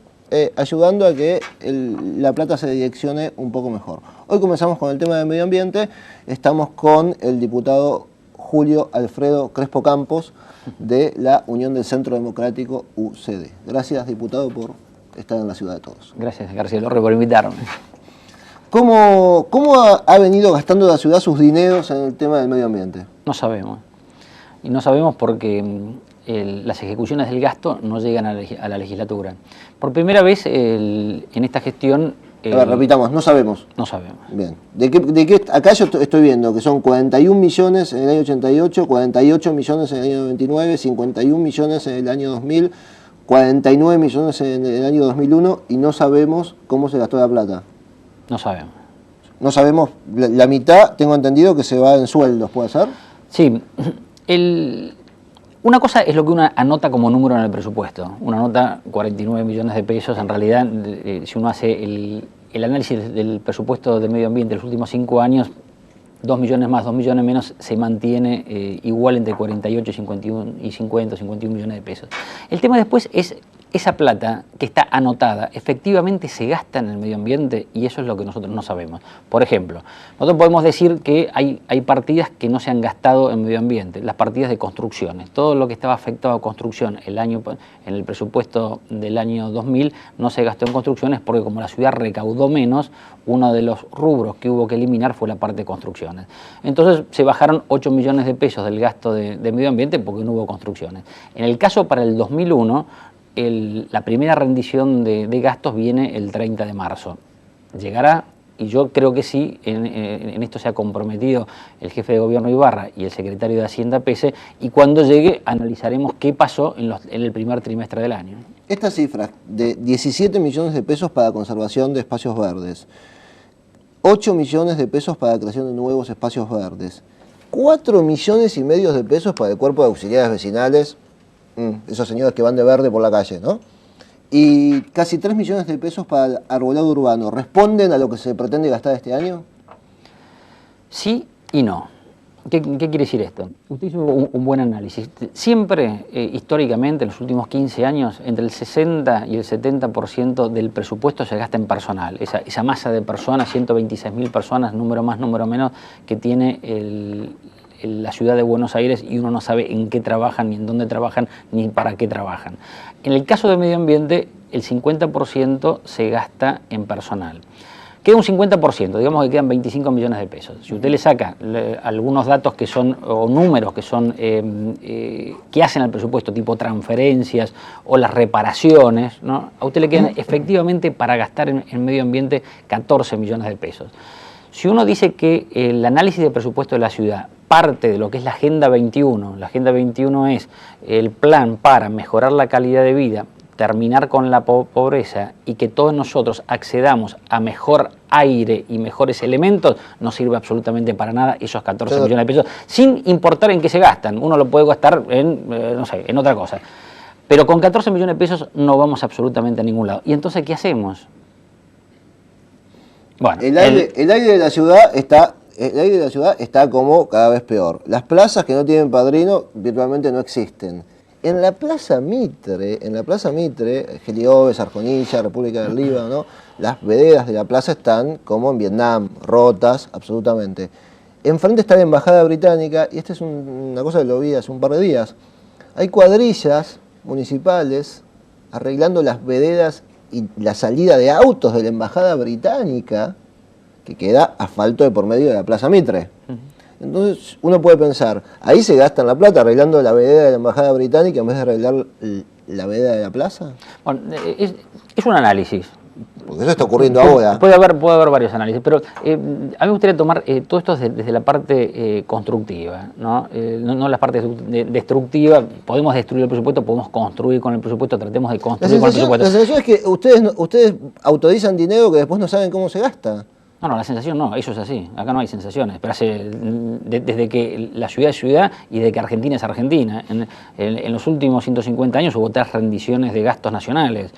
ayudando a que la plata se direccione un poco mejor. Hoy comenzamos con el tema del medio ambiente, estamos con el diputado Julio Alfredo Crespo Campos de la Unión del Centro Democrático UCD. Gracias, diputado, por estar en la ciudad de todos. Gracias, García Lorre, por invitarme. ¿Cómo ha venido gastando la ciudad sus dineros en el tema del medio ambiente? No sabemos. Y no sabemos porque las ejecuciones del gasto no llegan a la legislatura. Por primera vez en esta gestión... A ver, repitamos, no sabemos. No sabemos. Bien. ¿De qué? Acá yo estoy viendo que son 41 millones en el año 88, 48 millones en el año 99, 51 millones en el año 2000, 49 millones en el año 2001 y no sabemos cómo se gastó la plata. No sabemos. No sabemos, la mitad tengo entendido que se va en sueldos, ¿puede ser? Sí. Una cosa es lo que uno anota como número en el presupuesto. Uno anota 49 millones de pesos. En realidad, si uno hace el análisis del presupuesto de medio ambiente de los últimos 5 años, 2 millones más, 2 millones menos, se mantiene igual entre 48 y 50 o 51 millones de pesos. El tema después es esa plata que está anotada, efectivamente se gasta en el medio ambiente y eso es lo que nosotros no sabemos. Por ejemplo, nosotros podemos decir que hay partidas que no se han gastado en medio ambiente, las partidas de construcciones. Todo lo que estaba afectado a construcción en el presupuesto del año 2000 no se gastó en construcciones porque como la ciudad recaudó menos, uno de los rubros que hubo que eliminar fue la parte de construcciones. Entonces se bajaron 8 millones de pesos del gasto de medio ambiente porque no hubo construcciones. En el caso para el 2001, la primera rendición de gastos viene el 30 de marzo. Llegará, y yo creo que sí, en esto se ha comprometido el jefe de gobierno Ibarra y el secretario de Hacienda Pese, y cuando llegue analizaremos qué pasó en el primer trimestre del año. Esta cifra de 17 millones de pesos para conservación de espacios verdes, 8 millones de pesos para la creación de nuevos espacios verdes, 4 millones y medio de pesos para el cuerpo de auxiliares vecinales, esos señores que van de verde por la calle, ¿no? Y casi 3 millones de pesos para el arbolado urbano, ¿responden a lo que se pretende gastar este año? Sí y no. ¿Qué quiere decir esto? Usted hizo un buen análisis. Siempre, históricamente, en los últimos 15 años, entre el 60 y el 70% del presupuesto se gasta en personal. Esa masa de personas, 126.000 personas, número más, número menos, que tiene la ciudad de Buenos Aires, y uno no sabe en qué trabajan, ni en dónde trabajan, ni para qué trabajan. En el caso de medio ambiente, el 50% se gasta en personal. Queda un 50%, digamos que quedan 25 millones de pesos. Si usted le saca algunos datos que son, o números que son, que hacen al presupuesto, tipo transferencias o las reparaciones, ¿no? A usted le quedan efectivamente para gastar en medio ambiente 14 millones de pesos. Si uno dice que el análisis de presupuesto de la ciudad parte de lo que es la Agenda 21, la Agenda 21 es el plan para mejorar la calidad de vida, terminar con la pobreza y que todos nosotros accedamos a mejor aire y mejores elementos, no sirve absolutamente para nada esos 14 millones de pesos, sin importar en qué se gastan. Uno lo puede gastar en, no sé, en otra cosa. Pero con 14 millones de pesos no vamos absolutamente a ningún lado. ¿Y entonces qué hacemos? Bueno, el aire de la ciudad está como cada vez peor. Las plazas que no tienen padrino virtualmente no existen. En la Plaza Mitre, Gelioves, Arjonilla, República del Líbano, ¿no? Las veredas de la plaza están como en Vietnam, rotas, absolutamente. Enfrente está la Embajada Británica, y esta es una cosa que lo vi hace un par de días. Hay cuadrillas municipales arreglando las veredas y la salida de autos de la Embajada Británica, que queda asfalto de por medio de la Plaza Mitre. Entonces uno puede pensar, ahí se gastan la plata arreglando la vereda de la Embajada Británica en vez de arreglar la vereda de la plaza. Bueno, es un análisis. Porque eso está ocurriendo ahora. Puede haber varios análisis, pero a mí me gustaría tomar todo esto desde la parte constructiva, ¿no? No la parte destructiva. Podemos destruir el presupuesto, podemos construir con el presupuesto, tratemos de construir con el presupuesto. La sensación es que ustedes autorizan dinero que después no saben cómo se gasta. No, la sensación no, eso es así, acá no hay sensaciones, pero desde que la ciudad es ciudad y desde que Argentina es Argentina. En los últimos 150 años hubo 3 rendiciones de gastos nacionales,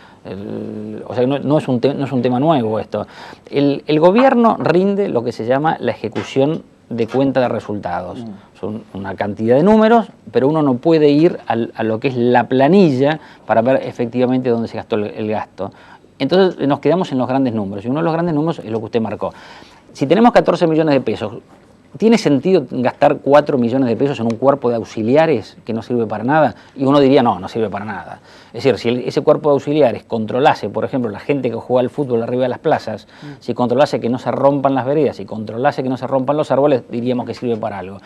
o sea, no es un tema nuevo esto. El gobierno rinde lo que se llama la ejecución de cuenta de resultados. Son una cantidad de números, pero uno no puede ir a lo que es la planilla para ver efectivamente dónde se gastó el gasto. Entonces nos quedamos en los grandes números, y uno de los grandes números es lo que usted marcó. Si tenemos 14 millones de pesos, ¿tiene sentido gastar 4 millones de pesos en un cuerpo de auxiliares que no sirve para nada? Y uno diría, no sirve para nada. Es decir, si ese cuerpo de auxiliares controlase, por ejemplo, la gente que juega al fútbol arriba de las plazas, si controlase que no se rompan las veredas, si controlase que no se rompan los árboles, diríamos que sirve para algo.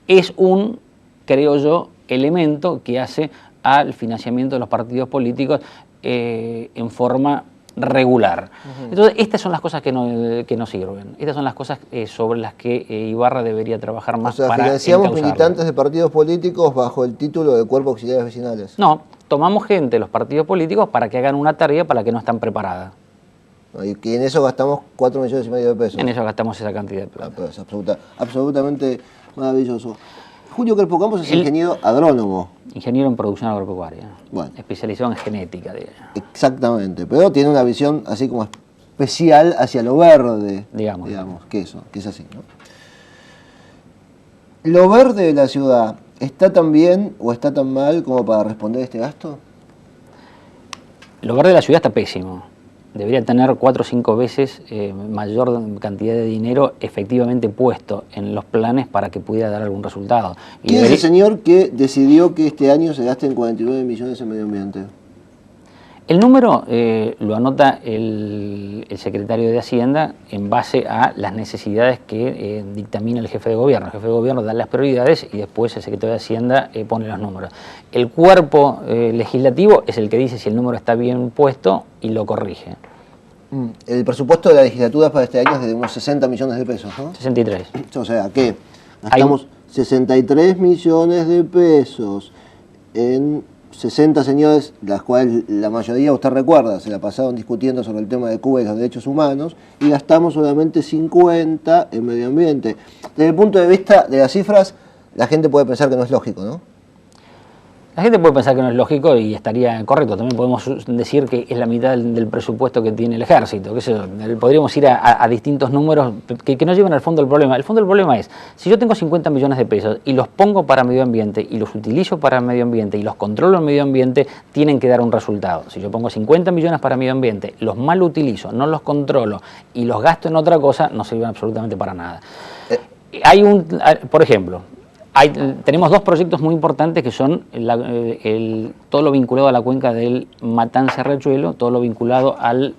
Es un, creo yo, elemento que hace al financiamiento de los partidos políticos en forma regular. Entonces, estas son las cosas que no sirven. Estas son las cosas sobre las que Ibarra debería trabajar más. O sea, para financiamos militantes de partidos políticos bajo el título de cuerpo auxiliares vecinales. No, tomamos gente de los partidos políticos para que hagan una tarea para la que no están preparadas. Y que en eso gastamos 4,5 millones de pesos. En eso gastamos esa cantidad de plata. Pero es absolutamente maravilloso. Julio Crespo Campos es ingeniero agrónomo. Ingeniero en producción agropecuaria. Bueno. Especializado en genética. Exactamente, pero tiene una visión así como especial hacia lo verde. Digamos que es así, ¿no? ¿Lo verde de la ciudad está tan bien o está tan mal como para responder a este gasto? Lo verde de la ciudad está pésimo. Debería tener 4 o 5 veces mayor cantidad de dinero efectivamente puesto en los planes para que pudiera dar algún resultado. ¿Quién es el señor que decidió que este año se gasten 49 millones en medio ambiente? El número lo anota el secretario de Hacienda en base a las necesidades que dictamina el jefe de gobierno. El jefe de gobierno da las prioridades y después el secretario de Hacienda pone los números. El cuerpo legislativo es el que dice si el número está bien puesto y lo corrige. El presupuesto de la legislatura para este año es de unos 60 millones de pesos, ¿no? 63. O sea, ¿qué? Gastamos 63 millones de pesos en 60 señores, las cuales la mayoría, usted recuerda, se la pasaron discutiendo sobre el tema de Cuba y los derechos humanos, y gastamos solamente 50 en medio ambiente. Desde el punto de vista de las cifras, la gente puede pensar que no es lógico, ¿no? La gente puede pensar que no es lógico y estaría correcto. También podemos decir que es la mitad del presupuesto que tiene el ejército. ¿Qué sé yo? Podríamos ir a distintos números que no llevan al fondo del problema. El fondo del problema es, si yo tengo 50 millones de pesos y los pongo para medio ambiente y los utilizo para medio ambiente y los controlo en medio ambiente, tienen que dar un resultado. Si yo pongo 50 millones para medio ambiente, los mal utilizo, no los controlo y los gasto en otra cosa, no sirven absolutamente para nada. Por ejemplo, tenemos dos proyectos muy importantes que son todo lo vinculado a la cuenca del Matanza-Riachuelo, todo lo vinculado al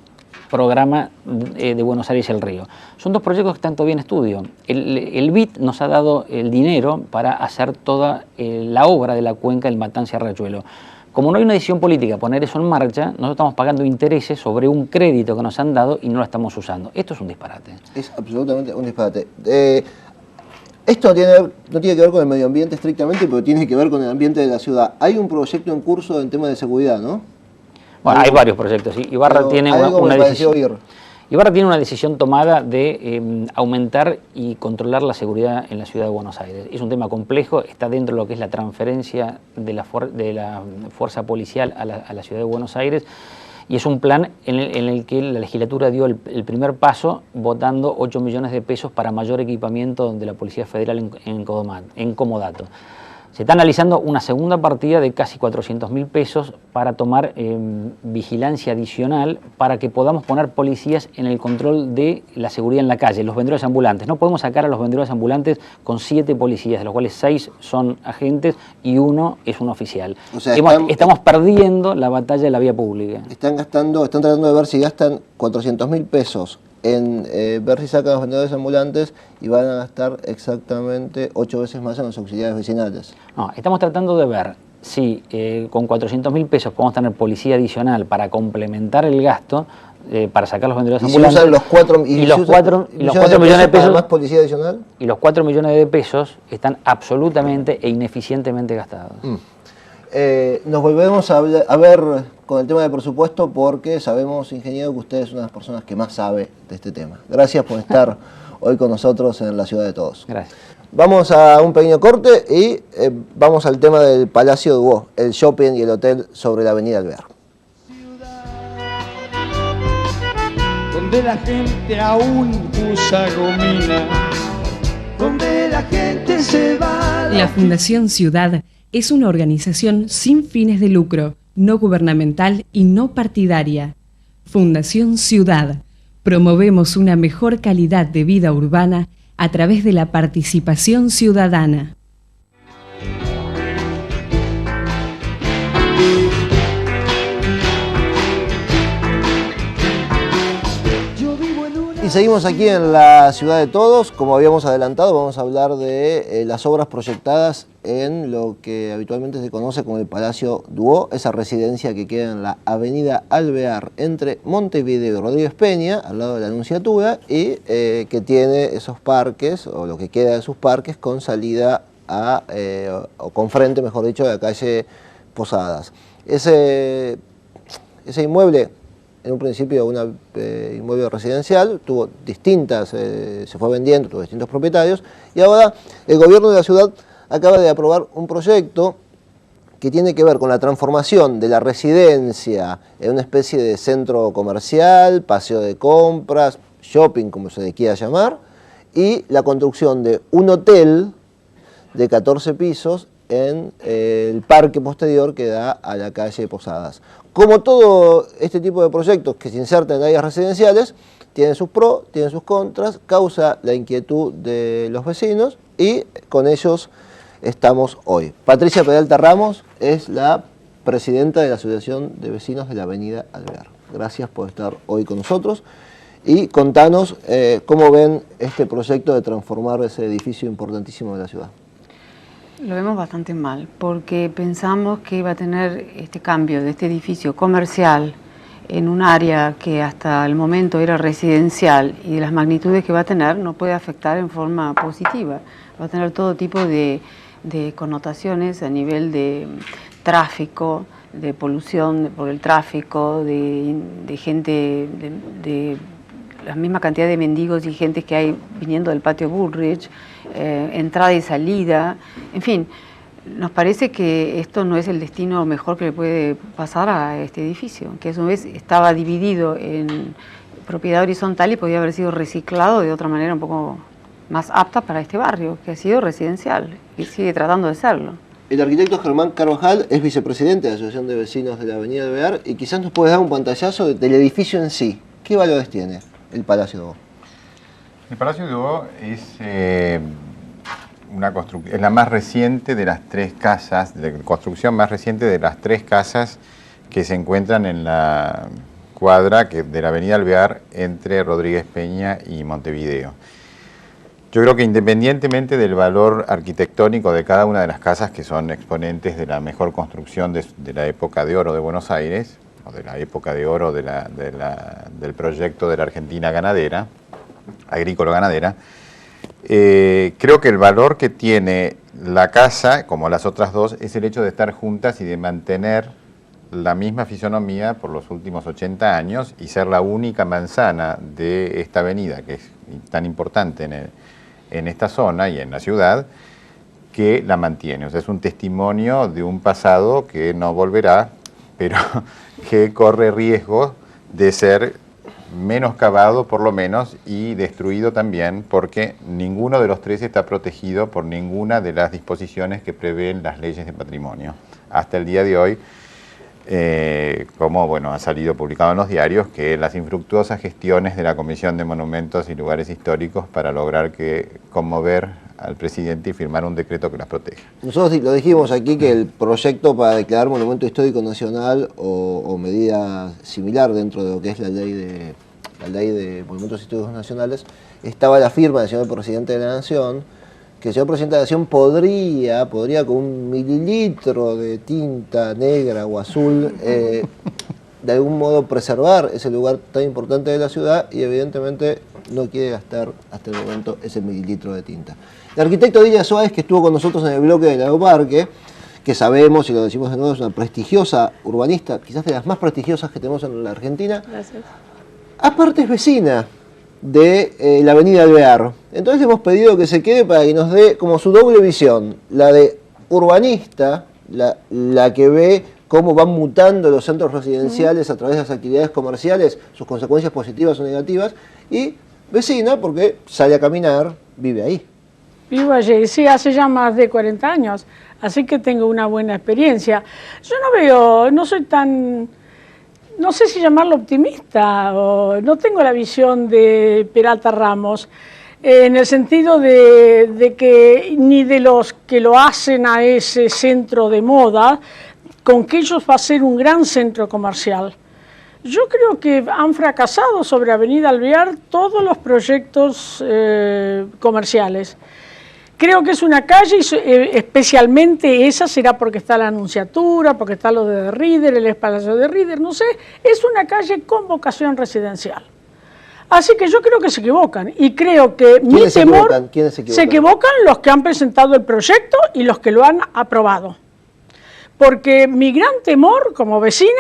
programa de Buenos Aires y el Río. Son dos proyectos que están todavía en estudio. El BID nos ha dado el dinero para hacer toda la obra de la cuenca del Matanza-Riachuelo. Como no hay una decisión política poner eso en marcha, nosotros estamos pagando intereses sobre un crédito que nos han dado y no lo estamos usando. Esto es un disparate. Es absolutamente un disparate. Esto no tiene que ver con el medio ambiente estrictamente, pero tiene que ver con el ambiente de la ciudad. Hay un proyecto en curso en tema de seguridad, ¿no? Bueno, hay varios proyectos. ¿Sí? Ibarra tiene una decisión tomada de aumentar y controlar la seguridad en la ciudad de Buenos Aires. Es un tema complejo, está dentro de lo que es la transferencia de la fuerza policial a la ciudad de Buenos Aires. Y es un plan en el que la legislatura dio el primer paso votando 8 millones de pesos para mayor equipamiento de la Policía Federal en Comodato. Se está analizando una segunda partida de casi 400.000 pesos para tomar vigilancia adicional para que podamos poner policías en el control de la seguridad en la calle, los vendedores ambulantes. No podemos sacar a los vendedores ambulantes con 7 policías, de los cuales 6 son agentes y 1 es un oficial. O sea, estamos perdiendo la batalla de la vía pública. Están tratando de ver si gastan 400.000 pesos en ver si sacan a los vendedores ambulantes y van a gastar exactamente 8 veces más en los auxiliares vecinales. No, estamos tratando de ver si con 400.000 pesos podemos tener policía adicional para complementar el gasto para sacar los vendedores ambulantes. Si usan los 4 millones de pesos más policía adicional. Y los 4 millones de pesos están absolutamente e ineficientemente gastados. Nos volvemos a ver con el tema del presupuesto porque sabemos, ingeniero, que usted es una de las personas que más sabe de este tema. Gracias por estar hoy con nosotros en La Ciudad de Todos. Gracias. Vamos a un pequeño corte y vamos al tema del Palacio Dubó, el shopping y el hotel sobre la avenida Alvear. Donde la gente aún usa gomina, donde la gente se va. La Fundación Ciudad es una organización sin fines de lucro, no gubernamental y no partidaria. Fundación Ciudad. Promovemos una mejor calidad de vida urbana a través de la participación ciudadana. Y seguimos aquí en La Ciudad de Todos. Como habíamos adelantado, vamos a hablar de las obras proyectadas en lo que habitualmente se conoce como el Palacio Dubó, esa residencia que queda en la avenida Alvear entre Montevideo y Rodríguez Peña, al lado de la Nunciatura, y que tiene esos parques, o lo que queda de sus parques, con salida o con frente, mejor dicho, a la calle Posadas. Ese inmueble, en un principio un inmueble residencial, tuvo se fue vendiendo, tuvo distintos propietarios, y ahora el gobierno de la ciudad acaba de aprobar un proyecto que tiene que ver con la transformación de la residencia en una especie de centro comercial, paseo de compras, shopping, como se le quiera llamar, y la construcción de un hotel de 14 pisos en el parque posterior que da a la calle Posadas. Como todo este tipo de proyectos que se insertan en áreas residenciales, tienen sus pros, tienen sus contras, causa la inquietud de los vecinos y con ellos estamos hoy. Patricia Peralta Ramos es la presidenta de la Asociación de Vecinos de la Avenida Alvear. Gracias por estar hoy con nosotros y contanos cómo ven este proyecto de transformar ese edificio importantísimo de la ciudad. Lo vemos bastante mal, porque pensamos que iba a tener este cambio de este edificio comercial en un área que hasta el momento era residencial y de las magnitudes que va a tener no puede afectar en forma positiva. Va a tener todo tipo de connotaciones a nivel de tráfico, de polución por el tráfico, de gente, de la misma cantidad de mendigos y gente que hay viniendo del patio Bullrich, entrada y salida, en fin, nos parece que esto no es el destino mejor que le puede pasar a este edificio, que a su vez estaba dividido en propiedad horizontal y podía haber sido reciclado de otra manera un poco más apta para este barrio, que ha sido residencial y sigue tratando de serlo. El arquitecto Germán Carvajal es vicepresidente de la Asociación de Vecinos de la Avenida Alvear y quizás nos puedes dar un pantallazo del edificio en sí. ¿Qué valores tiene el Palacio Dubó? El Palacio Dubó es es la más reciente de las tres casas, de construcción más reciente de las tres casas que se encuentran en la cuadra de la Avenida Alvear entre Rodríguez Peña y Montevideo. Yo creo que independientemente del valor arquitectónico de cada una de las casas, que son exponentes de la mejor construcción de la época de oro de Buenos Aires, o de la época de oro del proyecto de la Argentina ganadera, agrícola-ganadera, creo que el valor que tiene la casa, como las otras dos, es el hecho de estar juntas y de mantener la misma fisonomía por los últimos 80 años y ser la única manzana de esta avenida, que es tan importante en esta zona y en la ciudad, que la mantiene. O sea, es un testimonio de un pasado que no volverá, pero que corre riesgo de ser menoscabado por lo menos y destruido también, porque ninguno de los tres está protegido por ninguna de las disposiciones que prevén las leyes de patrimonio. Hasta el día de hoy, como bueno, ha salido publicado en los diarios, que las infructuosas gestiones de la Comisión de Monumentos y Lugares Históricos para lograr conmover al presidente y firmar un decreto que las proteja. Nosotros lo dijimos aquí que el proyecto para declarar Monumento Histórico Nacional o medida similar dentro de lo que es la ley de Monumentos Históricos Nacionales, estaba la firma del señor Presidente de la Nación, que el señor Presidente de la Nación podría con 1 mililitro de tinta negra o azul de algún modo preservar ese lugar tan importante de la ciudad, y evidentemente no quiere gastar hasta el momento ese mililitro de tinta. El arquitecto Dilia Suárez, que estuvo con nosotros en el bloque del Aeroparque, que sabemos, y lo decimos de nuevo, es una prestigiosa urbanista, quizás de las más prestigiosas que tenemos en la Argentina. Gracias. Aparte es vecina de la Avenida Alvear. Entonces le hemos pedido que se quede para que nos dé como su doble visión, la de urbanista, la que ve cómo van mutando los centros residenciales a través de las actividades comerciales, sus consecuencias positivas o negativas, y vecina porque sale a caminar, vive ahí. Vivo allí, sí, hace ya más de 40 años, así que tengo una buena experiencia. Yo no soy tan, no sé si llamarlo optimista, o no tengo la visión de Peralta Ramos, en el sentido de que ni de los que lo hacen a ese centro de moda, con que ellos va a ser un gran centro comercial. Yo creo que han fracasado sobre Avenida Alvear todos los proyectos comerciales. Creo que es una calle, especialmente esa será porque está la Anunciatura, porque está lo de Rieder, el Palacio de Rieder, no sé, es una calle con vocación residencial. Así que yo creo que se equivocan, y creo que mi temor, se equivocan los que han presentado el proyecto y los que lo han aprobado. Porque mi gran temor como vecina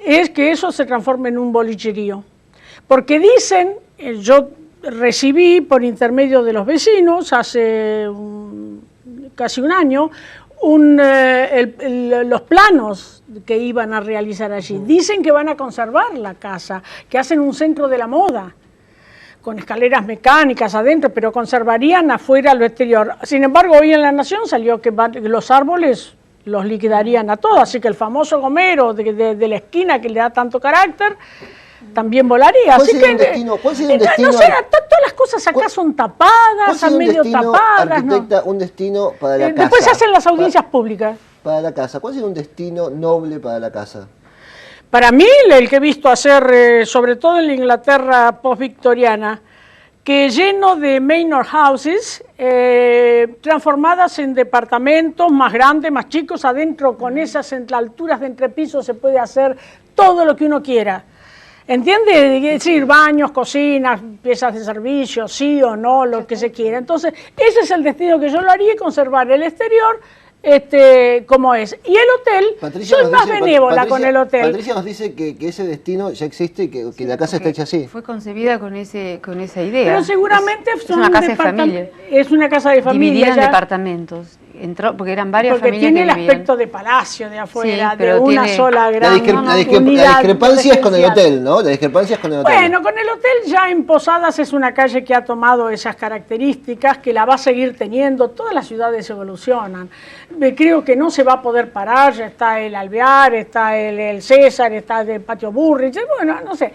es que eso se transforme en un bolicherío. Porque dicen, yo recibí por intermedio de los vecinos hace casi un año los planos que iban a realizar allí. Dicen que van a conservar la casa, que hacen un centro de la moda, con escaleras mecánicas adentro, pero conservarían afuera lo exterior. Sin embargo, hoy en La Nación salió que los árboles los liquidarían a todos, así que el famoso gomero de la esquina que le da tanto carácter también volaría. Así que no sé, todas las cosas acá son tapadas, son medio tapadas. Arquitecta, un destino para la casa. Después se hacen las audiencias públicas. Para la casa, ¿cuál sería un destino noble para la casa? Para mí, el que he visto hacer, sobre todo en la Inglaterra post-victoriana, que lleno de manor houses, transformadas en departamentos más grandes, más chicos, adentro con esas alturas de entrepiso se puede hacer todo lo que uno quiera. ¿Entiende? Es decir, baños, cocinas, piezas de servicio, sí o no, lo que se quiera. Entonces, ese es el destino que yo lo haría, conservar el exterior como es. Y el hotel, soy más benévola con el hotel. Patricia nos dice que ese destino ya existe y que la casa está hecha así. Fue concebida con esa idea. Pero seguramente es una casa de familia. Es una casa de familia. Dividida en departamentos. entró, porque eran varias Porque familias tiene que el vivían. aspecto de palacio de afuera, Sí, pero de una tiene- sola gran La unidad discrepancia es con el residencial. hotel, ¿no? La discrepancia es con el hotel. Bueno, con el hotel ya en Posadas es una calle que ha tomado esas características, que la va a seguir teniendo, todas las ciudades evolucionan. Creo que no se va a poder parar, ya está el Alvear, está el César, está el Patio Burrich, bueno, no sé.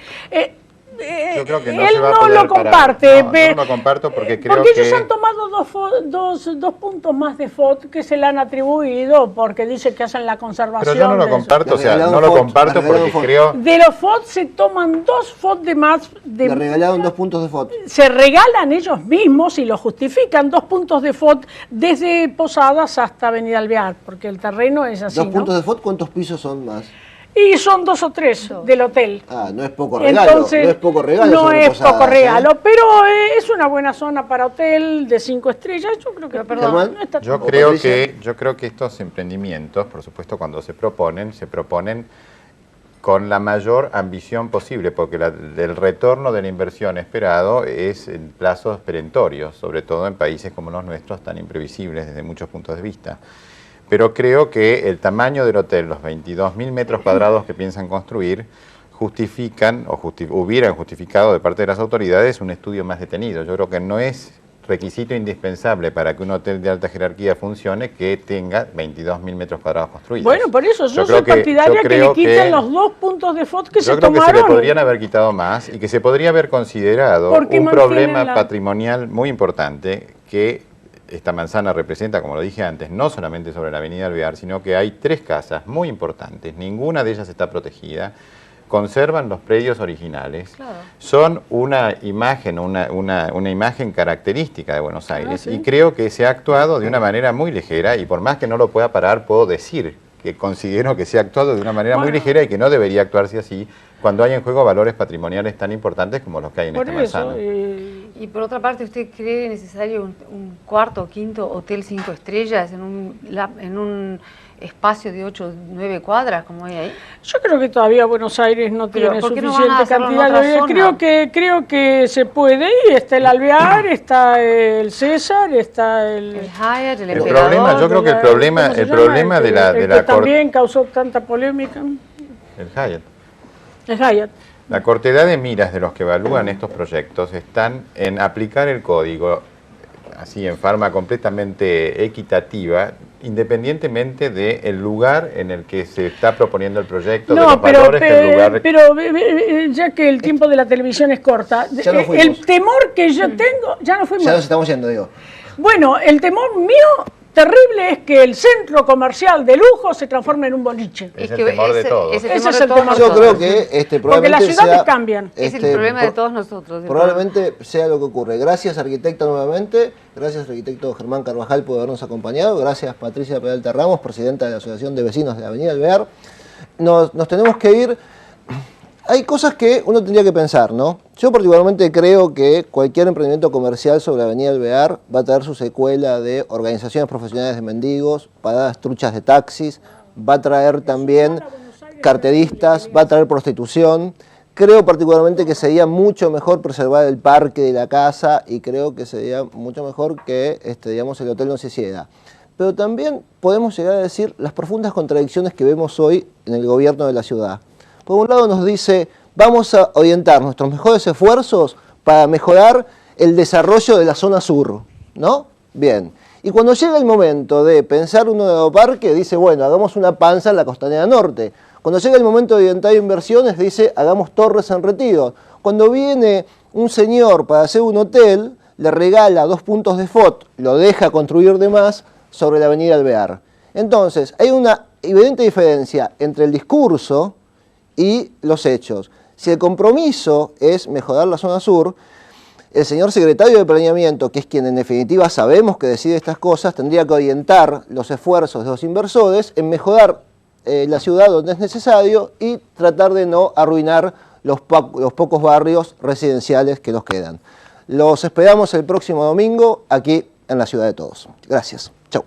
Yo creo que no él se va a no poder lo parar. comparte. No, yo no lo comparto porque creo porque ellos que... han tomado dos puntos más de FOT que se le han atribuido porque dice que hacen la conservación. Pero yo no lo de comparto, o sea, Le no lo regalaron comparto FOT, le porque regalaron creo... De los FOT se toman 2 FOT de más. Le regalaron 2 puntos de FOT. Se regalan ellos mismos y lo justifican 2 puntos de FOT desde Posadas hasta Avenida Alvear, porque el terreno es así, 2 ¿no? puntos de FOT, ¿cuántos pisos son más? Y son 2 o 3 del hotel. Ah, no es poco regalo. Entonces, no es poco regalo. no sobre es Posadas, poco regalo, pero es una buena zona para hotel de 5 estrellas. Yo creo que Germán, no está Yo tan creo que estos emprendimientos, por supuesto, cuando se proponen con la mayor ambición posible, porque el retorno de la inversión esperado es en plazos perentorios, sobre todo en países como los nuestros, tan imprevisibles desde muchos puntos de vista. Pero creo que el tamaño del hotel, los 22.000 metros cuadrados que piensan construir, justifican o hubieran justificado de parte de las autoridades un estudio más detenido. Yo creo que no es requisito indispensable para que un hotel de alta jerarquía funcione que tenga 22.000 metros cuadrados construidos. Bueno, por eso yo soy creo que- partidaria yo que creo le quiten que- los 2 puntos de FOT que se Yo creo que se tomaron. le podrían haber quitado más y que se podría haber considerado Porque un mantienen problema la- patrimonial muy importante que esta manzana representa, como lo dije antes, no solamente sobre la avenida Alvear, sino que hay 3 casas muy importantes, ninguna de ellas está protegida, conservan los predios originales, son una imagen, una imagen característica de Buenos Aires sí. y creo que se ha actuado de una manera muy ligera y por más que no lo pueda parar, puedo decir que considero que se ha actuado de una manera muy ligera y que no debería actuarse así cuando hay en juego valores patrimoniales tan importantes como los que hay en Por esta eso, manzana. Y por otra parte, ¿usted cree necesario un cuarto o quinto hotel 5 estrellas en un espacio de 8 o 9 cuadras como hay ahí? Yo creo que todavía Buenos Aires no Pero tiene ¿por qué no van suficiente a hacerlo en cantidad otra de... zona? Creo que se puede y está el Alvear, está el César, está El Hyatt, el El Emperador. problema, yo creo que el problema, ¿cómo se el llama? problema de la, El de que la también causó tanta polémica, el Hyatt. el Hyatt. La cortedad de miras de los que evalúan estos proyectos están en aplicar el código así en forma completamente equitativa, independientemente del lugar en el que se está proponiendo el proyecto, de los valores que el lugar... ya que el tiempo de la televisión es corta, Ya nos fuimos. el temor que yo tengo, ya no fuimos. Ya nos estamos yendo, digo. Bueno, el temor mío terrible es que el centro comercial de lujo se transforme en un boliche. Es el temor de todos. Ese es el temor de Yo todos. creo que Porque probablemente las ciudades sea, cambian. Es el este, problema de pro- todos nosotros. Probablemente sea lo que ocurre. Gracias, arquitecta, nuevamente. Gracias, arquitecto Germán Carvajal, por habernos acompañado. Gracias, Patricia Peralta Ramos, presidenta de la Asociación de Vecinos de la Avenida Alvear. Nos tenemos que ir. Hay cosas que uno tendría que pensar, ¿no? Yo particularmente creo que cualquier emprendimiento comercial sobre la Avenida Alvear va a traer su secuela de organizaciones profesionales de mendigos, paradas truchas de taxis, va a traer también carteristas, va a traer prostitución. Creo particularmente que sería mucho mejor preservar el parque de la casa y creo que sería mucho mejor que digamos, el hotel no se hiciera. Pero también podemos llegar a decir las profundas contradicciones que vemos hoy en el gobierno de la ciudad. Por un lado nos dice, vamos a orientar nuestros mejores esfuerzos para mejorar el desarrollo de la zona sur, ¿no? Bien. Y cuando llega el momento de pensar un nuevo parque, dice, bueno, hagamos una panza en la Costanera Norte. Cuando llega el momento de orientar inversiones, dice, hagamos torres en Retiro. Cuando viene un señor para hacer un hotel, le regala 2 puntos de FOT, lo deja construir de más sobre la avenida Alvear. Entonces, hay una evidente diferencia entre el discurso y los hechos. Si el compromiso es mejorar la zona sur, el señor secretario de Planeamiento, que es quien en definitiva sabemos que decide estas cosas, tendría que orientar los esfuerzos de los inversores en mejorar la ciudad donde es necesario y tratar de no arruinar los pocos barrios residenciales que nos quedan. Los esperamos el próximo domingo aquí en la Ciudad de Todos. Gracias. Chau.